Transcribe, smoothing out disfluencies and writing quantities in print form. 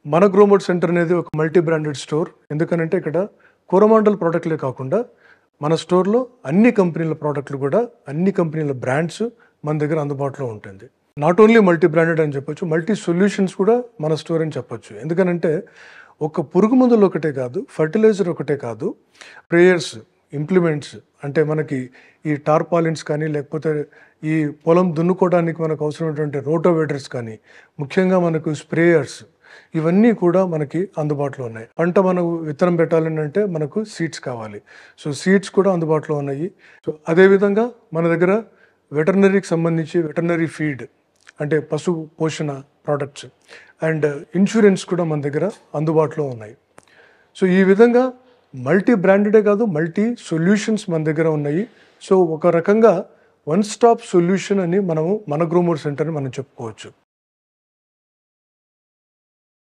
మన గ్రోమోడ్ సెంటర్ అనేది ఒక మల్టీ బ్రాండెడ్ స్టోర్. ఎందుకనంటే ఇక్కడ కోరమాండల్ ప్రోడక్ట్లే కాకుండా మన స్టోర్లో అన్ని కంపెనీల ప్రోడక్ట్లు కూడా అన్ని కంపెనీల బ్రాండ్స్ మన దగ్గర అందుబాటులో ఉంటుంది. నాట్ ఓన్లీ మల్టీ బ్రాండెడ్ అని చెప్పొచ్చు, మల్టీ సొల్యూషన్స్ కూడా మన స్టోర్ అని చెప్పొచ్చు. ఎందుకనంటే ఒక పురుగు మందులు ఒకటే కాదు, ఫర్టిలైజర్ ఒకటే కాదు, స్ప్రేయర్స్, ఇంప్లిమెంట్స్, అంటే మనకి ఈ టార్పాలిన్స్ కానీ లేకపోతే ఈ పొలం దున్నుకోవడానికి మనకు అవసరమైనటువంటి రోటోవేటర్స్ కానీ, ముఖ్యంగా మనకు స్ప్రేయర్స్, ఇవన్నీ కూడా మనకి అందుబాటులో ఉన్నాయి. పంట మనకు విత్తనం పెట్టాలని అంటే మనకు సీడ్స్ కావాలి. సో సీడ్స్ కూడా అందుబాటులో ఉన్నాయి. సో అదేవిధంగా మన దగ్గర వెటర్నరీకి సంబంధించి వెటర్నరీ ఫీడ్ అంటే పశు పోషణ ప్రోడక్ట్స్ అండ్ ఇన్సూరెన్స్ కూడా మన దగ్గర అందుబాటులో ఉన్నాయి. సో ఈ విధంగా మల్టీ బ్రాండెడే కాదు, మల్టీ సొల్యూషన్స్ మన దగ్గర ఉన్నాయి. సో ఒక రకంగా వన్ స్టాప్ సొల్యూషన్ అని మనము మన గ్రోమోడ్ సెంటర్ని మనం చెప్పుకోవచ్చు.